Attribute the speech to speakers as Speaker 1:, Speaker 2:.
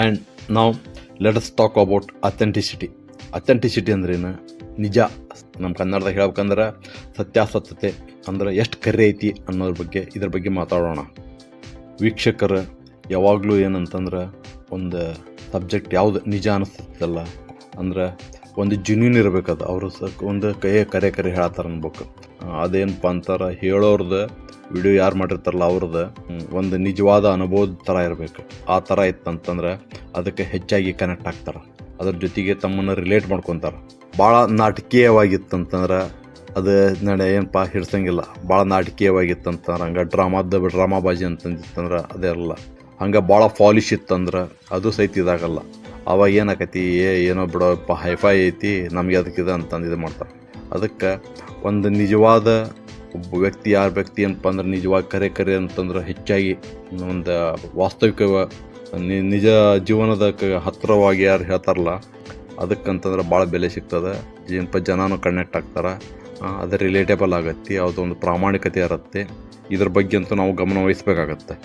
Speaker 1: And ನಾವು let us talk about authenticity ಅಂದ್ರೇನು? ನಿಜ. ನಮ್ಮ ಕನ್ನಡದಾಗ ಹೇಳ್ಬೇಕಂದ್ರೆ ಸತ್ಯಾಸತ್ಯತೆ ಅಂದ್ರೆ ಎಷ್ಟು ಕರೆ ಐತಿ ಅನ್ನೋದ್ರ ಬಗ್ಗೆ ಇದ್ರ ಬಗ್ಗೆ ಮಾತಾಡೋಣ. ವೀಕ್ಷಕರು ಯಾವಾಗಲೂ ಏನಂತಂದ್ರೆ ಒಂದು ಸಬ್ಜೆಕ್ಟ್ ಯಾವುದು ನಿಜ ಅನಿಸ್ತಲ್ಲ ಅಂದ್ರೆ ಒಂದು ಜೆನ್ಯೂನ್ ಇರಬೇಕದು. ಅವರು ಒಂದು ಕರೆ ಹೇಳ್ತಾರೆ ಅನ್ಬೇಕು. ಅದೇನಪ್ಪ ಅಂತಾರೆ, ಹೇಳೋರ್ದು ವಿಡಿಯೋ ಯಾರು ಮಾಡಿರ್ತಾರಲ್ಲ ಅವ್ರದ್ದು ಒಂದು ನಿಜವಾದ ಅನುಭವದ ಥರ ಇರಬೇಕು. ಆ ಥರ ಇತ್ತಂತಂದ್ರೆ ಅದಕ್ಕೆ ಹೆಚ್ಚಾಗಿ ಕನೆಕ್ಟ್ ಆಗ್ತಾರೆ, ಅದ್ರ ಜೊತೆಗೆ ತಮ್ಮನ್ನು ರಿಲೇಟ್ ಮಾಡ್ಕೊತಾರೆ. ಭಾಳ ನಾಟಕೀಯವಾಗಿತ್ತಂತಂದ್ರೆ ಅದು ಏನಪ್ಪ ಹಿಡ್ಸಂಗಿಲ್ಲ. ಭಾಳ ನಾಟಕೀಯವಾಗಿತ್ತಂತಂದ್ರೆ ಹಂಗೆ ಡ್ರಾಮಾಬಾಜಿ ಅಂತಂದಿತ್ತಂದ್ರೆ ಅದೇ ಇರಲ್ಲ. ಹಂಗೆ ಭಾಳ ಫಾಲಿಶ್ ಇತ್ತಂದ್ರೆ ಅದು ಸಹಿತ ಇದಾಗಲ್ಲ. ಅವಾಗ ಏನಾಕತಿ, ಏನೋ ಬಿಡೋಪ್ಪ ಹೈಫೈ ಐತಿ ನಮಗೆ ಅದಕ್ಕಿದೆ ಅಂತಂದು ಇದು ಮಾಡ್ತಾರೆ. ಅದಕ್ಕೆ ಒಂದು ನಿಜವಾದ ಒಬ್ಬ ವ್ಯಕ್ತಿ ಏನಪ್ಪ ಅಂದ್ರೆ ನಿಜವಾಗಿ ಕರೆ ಅಂತಂದ್ರೆ ಹೆಚ್ಚಾಗಿ ಒಂದು ವಾಸ್ತವಿಕ ನಿಜ ಜೀವನದ ಹತ್ತಿರವಾಗಿ ಯಾರು ಹೇಳ್ತಾರಲ್ಲ ಅದಕ್ಕಂತಂದ್ರೆ ಭಾಳ ಬೆಲೆ ಸಿಗ್ತದೆ. ಏನಪ್ಪ ಜನನೂ ಕನೆಕ್ಟ್ ಆಗ್ತಾರೆ, ಅದು ರಿಲೇಟೇಬಲ್ ಆಗತ್ತೆ, ಯಾವುದೊಂದು ಪ್ರಾಮಾಣಿಕತೆ ಇರುತ್ತೆ. ಇದ್ರ ಬಗ್ಗೆ ಅಂತೂ ನಾವು ಗಮನ ವಹಿಸ್ಬೇಕಾಗತ್ತೆ.